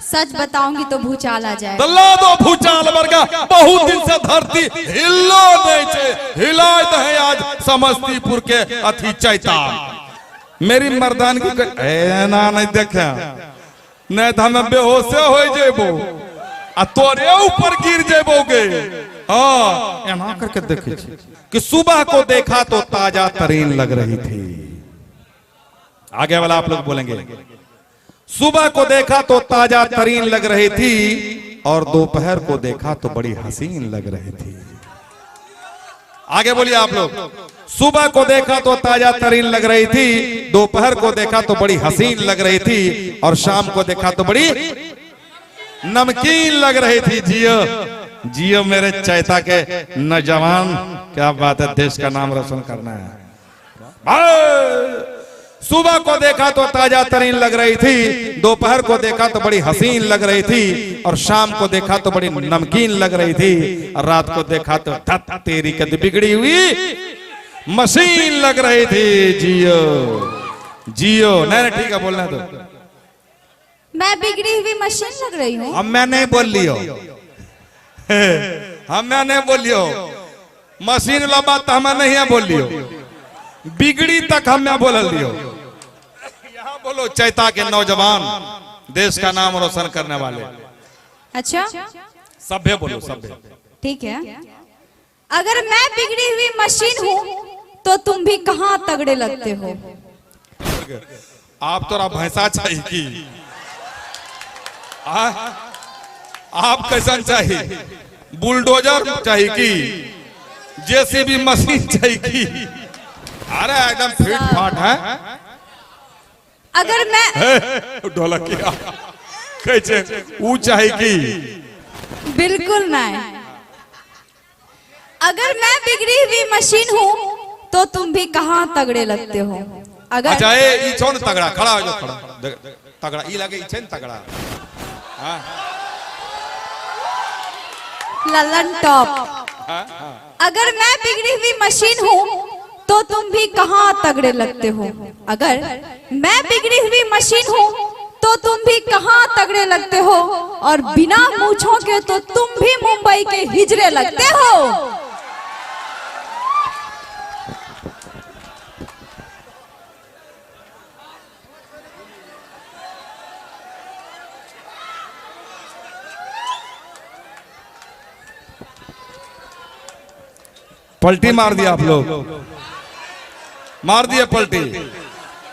सच बताऊंगी तो भूचाल आ जाए। दल्ला दो भूचाल वर्गा बहुत दिन से धरती हिलो नहीं छे, हिलाए तो है आज समस्तीपुर के अथी चैतान। मेरी मर्दान की ना नहीं देखा नहीं तो हमें बेहोशे हो जेबो आ तोरे ऊपर गिर जेबोगे। हाँ एना करके देखे कि सुबह को देखा तो ताजा तरीन लग रही थी। आगे वाला आप लोग बोलेंगे। सुबह को देखा तो ताजा तरीन लग रही थी और दोपहर को देखा तो बड़ी हसीन लग रही थी। आगे बोलिए आप लोग। सुबह को देखा तो ताजा तरीन लग रही थी, दोपहर को देखा तो बड़ी हसीन लग रही थी और शाम को देखा तो बड़ी नमकीन लग रही थी। जियो जियो मेरे चैता के नौजवान, क्या बात है, देश का नाम रोशन करना है। सुबह को देखा तो ताजा तरीन लग रही थी, दोपहर को देखा तो बड़ी हसीन लग रही थी और शाम को देखा तो बड़ी नमकीन लग रही थी और रात को देखा तो तेरी कद बिगड़ी हुई मशीन लग रही थी। जियो जियो नहीं ठीक है बोलना तो। मैं बिगड़ी हुई मशीन लग रही हूँ। हम मैं नहीं बोल लियो, हम मैं नहीं बोल लियो, मशीन वाला बात हमें नहीं है बोल लियो, बिगड़ी तक हम मैं बोल लियो। यहाँ बोलो चैता के नौजवान, देश का नाम रोशन करने वाले। अच्छा सभ्य बोलो सभ्य। ठीक है। अगर मैं बिगड़ी हुई मशीन हूँ तो तुम भी कहाँ तगड़े लगते हो। आप तो भैंसा चाहिए की आप कैसा चाहिए, बुलडोजर चाहिए की जेसीबी मशीन चाहिए की। अरे एकदम फिट फाट है। अगर मैं ढोलकिया कैसे वो चाहिए की। बिल्कुल नहीं। अगर मैं बिगड़ी हुई मशीन हूँ तो तुम भी कहाँ तगड़े लगते हो। अगर अच्छा ये छोड़ तगड़ा खड़ा हो जाओ, खड़ा तगड़ा ये लगे इच्छे तगड़ा। हाँ ललन टॉप। अगर मैं बिगड़ी हुई मशीन हूँ तो तुम भी कहाँ तगड़े लगते हो। अगर मैं बिगड़ी हुई मशीन हूँ तो तुम भी कहाँ तगड़े लगते हो और बिना मूंछों के तो तुम भी मुंबई के हिजड़े लगते हो। पलटी मार दिया आप लोग, मार दिया पलटी।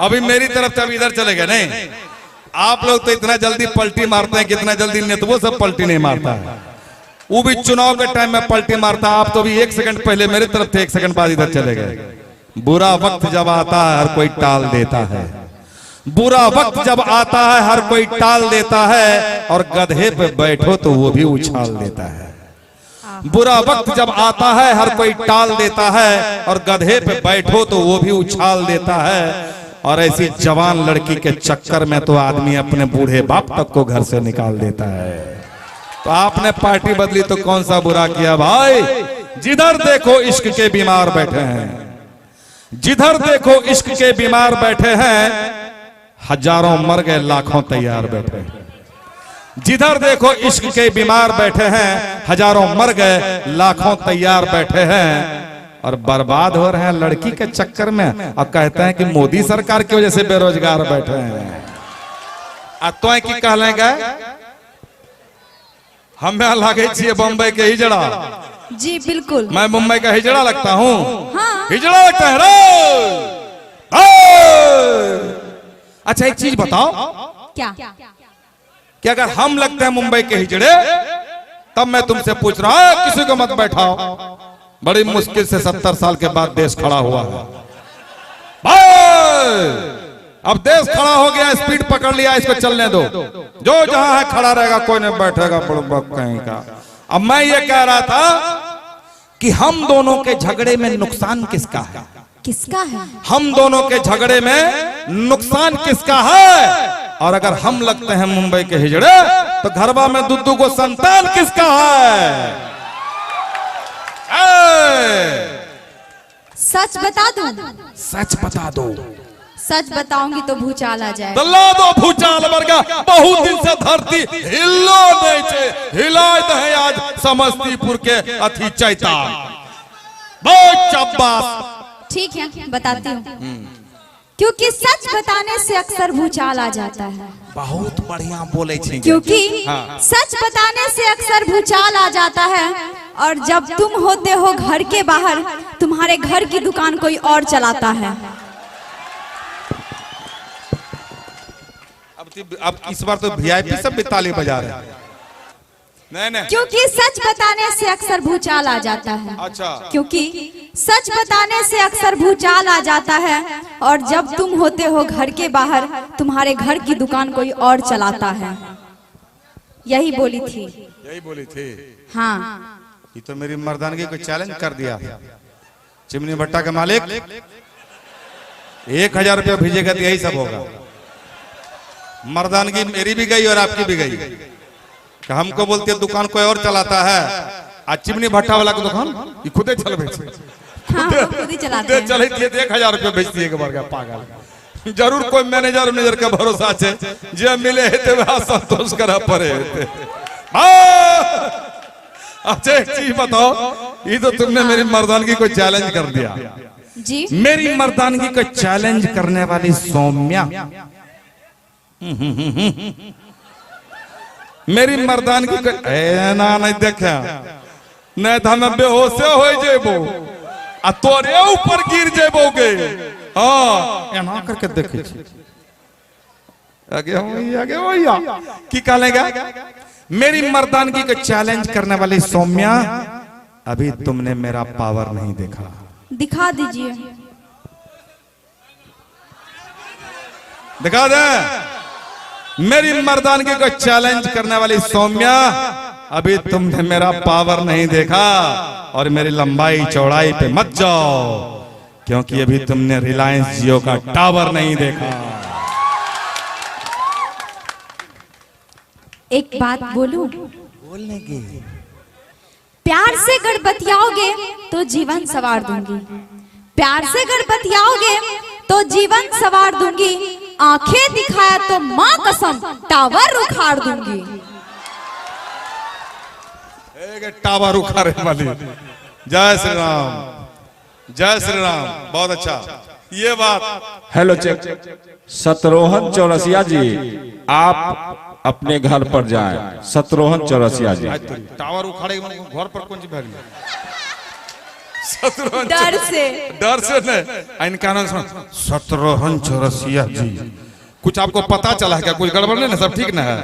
अभी मेरी तरफ से अभी इधर चले गए। नहीं आप लोग तो इतना जल्दी पलटी मारते हैं, कितना जल्दी नेतवो सब पलटी नहीं मारता है। वो भी चुनाव के टाइम में पलटी मारता। आप तो भी 1 सेकंड पहले मेरी तरफ थे, 1 सेकंड बाद इधर चले गए। बुरा वक्त जब आता है हर कोई टाल देता है, बुरा वक्त जब आता है हर कोई टाल देता है और गधे पे बैठो तो वो भी उछाल देता है। बुरा वक्त जब आता है हर कोई टाल देता है और गधे पे बैठो तो वो भी उछाल देता है। और ऐसी जवान लड़की के चक्कर में तो आदमी अपने बूढ़े बाप तक को घर से निकाल देता है। तो आपने पार्टी बदली तो कौन सा बुरा किया भाई। जिधर देखो इश्क के बीमार बैठे हैं, जिधर देखो इश्क के बीमार बैठे हैं, हजारों मर गए लाखों तैयार बैठे हैं। जिधर देखो इश्क के बीमार बैठे हैं, हजारों मर गए लाखों तैयार बैठे हैं और बर्बाद हो रहे हैं लड़की के चक्कर में। अब कहते हैं कि मोदी सरकार की वजह से बेरोजगार बैठे हैं। तो की कहलेंगे हम लागे छे बम्बई के हिजड़ा। जी बिल्कुल, मैं मुंबई का हिजड़ा लगता हूँ। हाँ। हिजड़ा लगता है रो। अच्छा एक चीज बताओ, क्या कि अगर हम लगते हैं मुंबई के हिजड़े तब मैं तुमसे पूछ रहा हूं किसी को मत बैठाओ। बड़ी मुश्किल से 70 साल के बाद देश खड़ा हुआ है भाई। अब देश खड़ा हो गया, स्पीड पकड़ लिया, इसको चलने दो। जो जहां है खड़ा रहेगा, कोई नहीं बैठेगा कहीं का। अब मैं ये कह रहा था कि हम दोनों के झगड़े में नुकसान किसका है। किसका है? हम दोनों के झगड़े में नुकसान किसका है। और अगर हम लगते हैं मुंबई के हिजड़े तो घरवा में दुद्दू को संतान किसका है। सच बता दूं? सच बता दो। सच बताऊंगी तो भूचाल आ जाए। दल्ला दो भूचाल वर्गा बहुत दिन से धरती हिलो नहीं छे, हिलाए है आज समस्तीपुर के अथी चैतान। बहुत शाबाश। ठीक है बताती हूँ, क्योंकि सच बताने से अक्सर भूचाल आ जाता है। बहुत बढ़िया बोले छे। क्योंकि हाँ। सच बताने से अक्सर भूचाल आ जाता है, और जब तुम होते हो घर के बाहर, तुम्हारे घर की दुकान कोई और चलाता है। अब इस बार तो वीआईपी सब भी ताली बजा रहे हैं। नहीं। क्योंकि सच बताने से अक्सर भूचाल आ जाता है। अच्छा। क्योंकि सच बताने से अक्सर भूचाल आ जाता है, और जब तुम होते हो घर के बाहर, तुम्हारे घर की दुकान कोई और चलाता है। यही बोली थी। यही बोली थी। हाँ। ये तो मेरी मर्दानगी को चैलेंज कर दिया। चिमनी भट्टा के मालिक 1000 रुपया भेजेगा तो यही सब होगा। मर्दानगी मेरी भी गई और आपकी भी गई। कि हमको बोलते हैं दुकान कोई और चलाता है, आज चिमनी भट्टा वाला की दुकान ये खुदे चल बेचे। हाँ, खुद ही चलाते हैं। चले 1000 रुपया बेचती है बार पागल। जरूर कोई मैनेजर का भरोसा है, जे मिले है वह संतोष करा पड़े। अच्छा एक चीज बताओ, ये तो तुमने मेरी मर्दानगी को चैलेंज कर दिया जी। मेरी मर्दानगी को चैलेंज करने वाली सौम्या, मेरी मर्दानगी को ना नहीं देखा, नहीं तो हमें बेहोश हो जेबो आ तोरे ऊपर गिर जेबोगे। हाँ एना करके देखे आगे भैया की कहलेगा। मेरी मर्दानगी को चैलेंज करने वाली सौम्या, अभी तुमने मेरा पावर नहीं देखा। दिखा दीजिए। दिखा दे। मेरी मर्दानगी को चैलेंज करने वाली सौम्या, अभी तुमने मेरा पावर नहीं देखा, और मेरी लंबाई चौड़ाई पे मत जाओ, क्योंकि अभी तुमने रिलायंस जियो का टावर नहीं देखा। एक बात बोलूं? बोलने की प्यार से गड़बतियाओगे तो जीवन सवार दूंगी। प्यार से गड़बतियाओगे तो जीवन सवार दूंगी। आंखें दिखाया तो मां कसम टावर उखाड़ दूंगी। एक टावर उखाड़े वाली। जय श्री राम, जय श्री राम। बहुत अच्छा ये बात। Hello check. शत्रुघ्न चौरसिया जी, आप अपने घर पर जाएं। शत्रुघ्न चौरसिया जी। टावर उखाड़े घर पर कौन सी भारी डर से नहीं। इनका नाम शत्रुघ्न चौरसिया जी। कुछ आपको पता चला है क्या? कुछ गड़बड़ नहीं ना? सब ठीक ना है?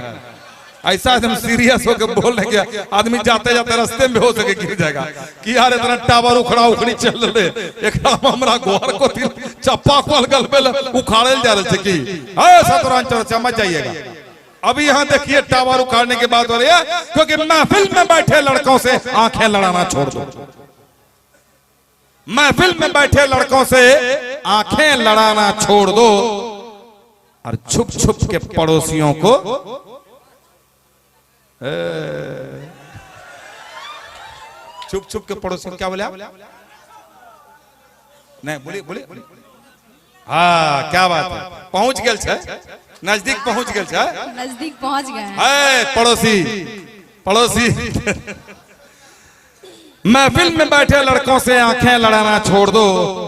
ऐसा एकदम सीरियस होकर बोल रहे क्या आदमी जाते जाते रास्ते में हो सके गिर जाएगा कि यार इतना टावर उखड़ा उखड़ी चल रहे एक हमरा घर को चप्पा खोल गलबे उखाड़े जा रहे थे कि शत्रुघ्न चौरसिया मत जाइएगा। अभी यहाँ देखिए टावर उखाड़ने के बाद हो रही है, क्योंकि महफिल में बैठे लड़कों से आंखें लड़ाना छोड़ दो। महफिल में बैठे लड़कों से आंखें लड़ाना छोड़ दो, और छुप छुप के पड़ोसियों को छुप छुप के पड़ोसियों क्या बोले आप? नहीं बोलिए बोलिए। हाँ क्या बात है, पहुंच गए छे, नजदीक पहुंच गए छे, नजदीक पहुंच गए हैं। पड़ोसी पड़ोसी महफिल में बैठे लड़कों से आंखें लड़ाना छोड़ दो,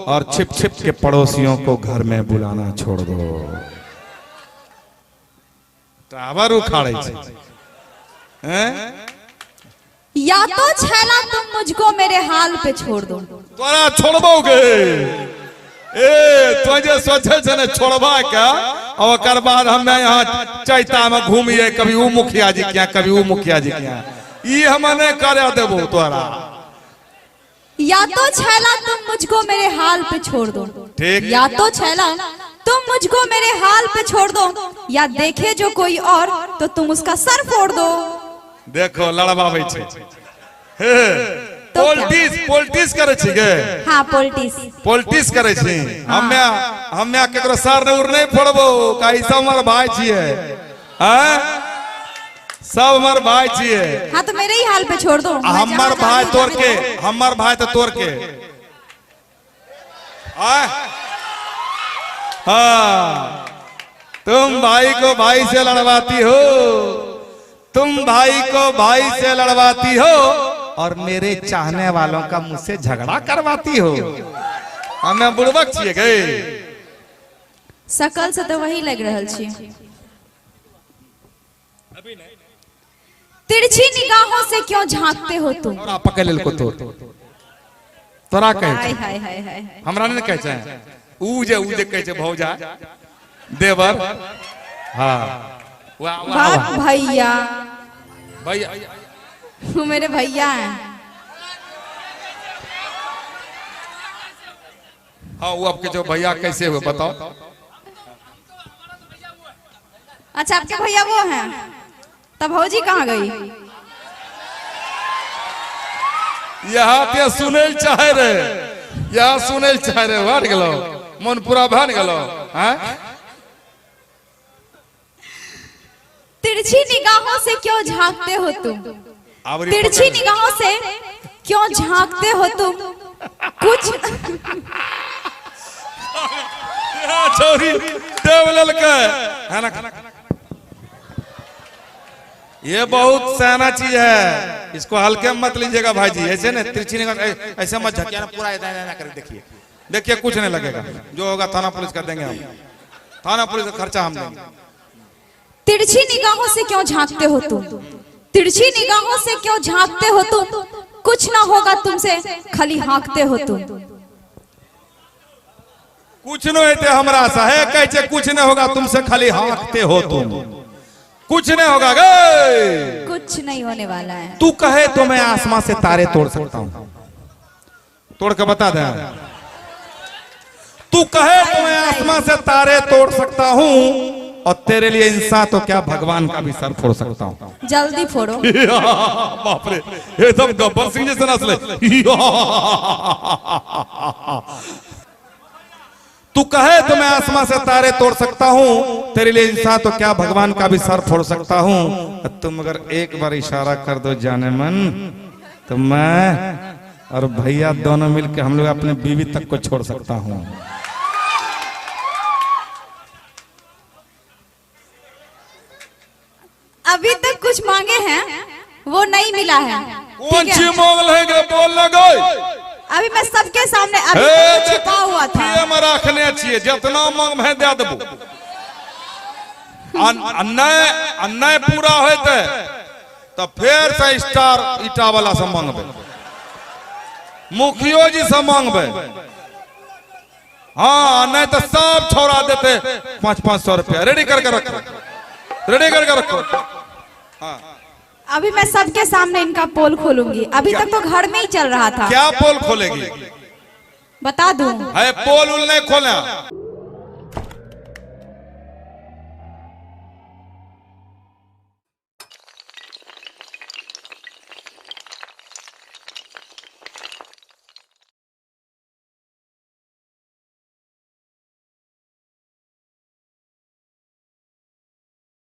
और छिप छिप के पड़ोसियों को घर में बुलाना छोड़ दो। टावर उखाड़े हैं? या तो छैला तुम मुझको मेरे हाल पे छोड़ दो। तोरा छोड़बोगे? ए तुझे सोचे छे ने छोड़बा क्या? और कर बाद हमें यहाँ चैता में घूमिए, कभी वो मुखिया जी क्या, कभी वो मुखिया जी क्या, ये हमें कर देबो तोरा। या तो छैला तुम मुझको मेरे हाल पे छोड़ दो। ठीक। या तो छैला तुम मुझको मेरे हाल पे छोड़ दो, या देखे जो कोई और तो तुम उसका सर फोड़ दो। देखो लड़बाबै छे। तो पोल्टिस करे छी गे। हाँ पोल्टिस करे छी। हम्मे केकरो सर ने उड़ नहीं फोड़बो, काई सब हमर भाई छिए। हैं? सब हमर भाई छिए। हाँ तो मेरे ही हाल पे छोड़ दो। हमर भाई तोड़ के, हमर भाई तो तोड़ के। हाँ, तुम भाई को भाई से लड़वाती हो, तुम भाई को भाई से लड़वाती हो और मेरे चाहने वालों का मुझसे झगड़ा करवाती हो। हमें बुड़बक छिए गए। सकल से तो वही लग रहल छी। तिरछी निगाहों से क्यों झांकते हो तुम? तोरा पकड़ लेल को तोरा कहे हाय हाय हाय हाय। हमरा ने कहे छै ऊजे कहे छै भौजा देवर। हाँ वाह वाह वाह भैया, भैया वो मेरे भैया हैं। हाँ वो आपके जो भैया कैसे हुए बताओ। अच्छा आपके भैया वो हैं, तब भौजी कहाँ गई? यहाँ पे सुनेल चाहे रे, यहाँ सुनेल चाहे रे, बढ़ गलो मन पूरा भन गलो। हैं तिरछी निगाहों से क्यों झांकते हो तुम? आवरी तिरछी निगाहों से क्यों झांकते हो तुम? कुछ छोरी देवलल के है ना। ये बहुत सयाना चीज है, इसको हल्के में मत लीजिएगा भाई जी। ऐसे ना तिरछी निगाह ऐसे मत झकिया ना, पूरा ऐसा कर देखिए, देखिए कुछ नहीं लगेगा। जो होगा थाना पुलिस कर देंगे हम, थाना पुलिस का खर्चा हम देंगे। तिरछी निगाहों से क्यों झांकते हो तुम? तिरछी निगाहों से क्यों झांकते हो तुम? कुछ ना होगा तुमसे, खाली हाँकते हो तुम। कुछ नहीं होते हमरा सा है, कहे कुछ नहीं होगा तुमसे, खाली हाँकते हो तुम। कुछ नहीं होगा गे, कुछ नहीं होने वाला है। तू कहे तो मैं आसमां से तारे तोड़ सकता हूं, तोड़ के बता दे। तू कहे तो मैं आसमां से तारे तोड़ सकता हूं, और तेरे लिए इंसान तो क्या भगवान का भी सर फोड़ सकता हूं। जल्दी फोड़ो। बाप रे, एकदम गब्बर सिंह जैसे नस्ल। तू कहे तो मैं आसमां से तारे तोड़ सकता हूं, तेरे लिए इंसान तो क्या भगवान का भी सर फोड़ सकता हूं। तुम अगर एक बार इशारा कर दो जाने मन, तो मैं और भैया दोनों मिलकर हम लोग अपने बीवी तक को छोड़ सकता हूं। अभी तक कुछ मांगे हैं, वो नहीं मिला है। कौन सी मांग लेंगे बोल लगे। अभी मैं सबके सामने, अभी तो छुपा हुआ था। रखने चाहिए, जितना मांग मैं दे देबो। अन्याय पूरा होते तो फिर से स्टार ईटा वाला से मांगबे, मुखियो जी से मांगबे। हाँ नहीं तो सब छोड़ा देते 500-500 रुपया। रेडी करके रखो, रेडी करके रखो। हाँ अभी मैं सबके सामने इनका पोल खोलूंगी। अभी तक तो घर में ही चल रहा था। क्या पोल खोलेगी? बता दूं? है पोल उल नहीं खोलना।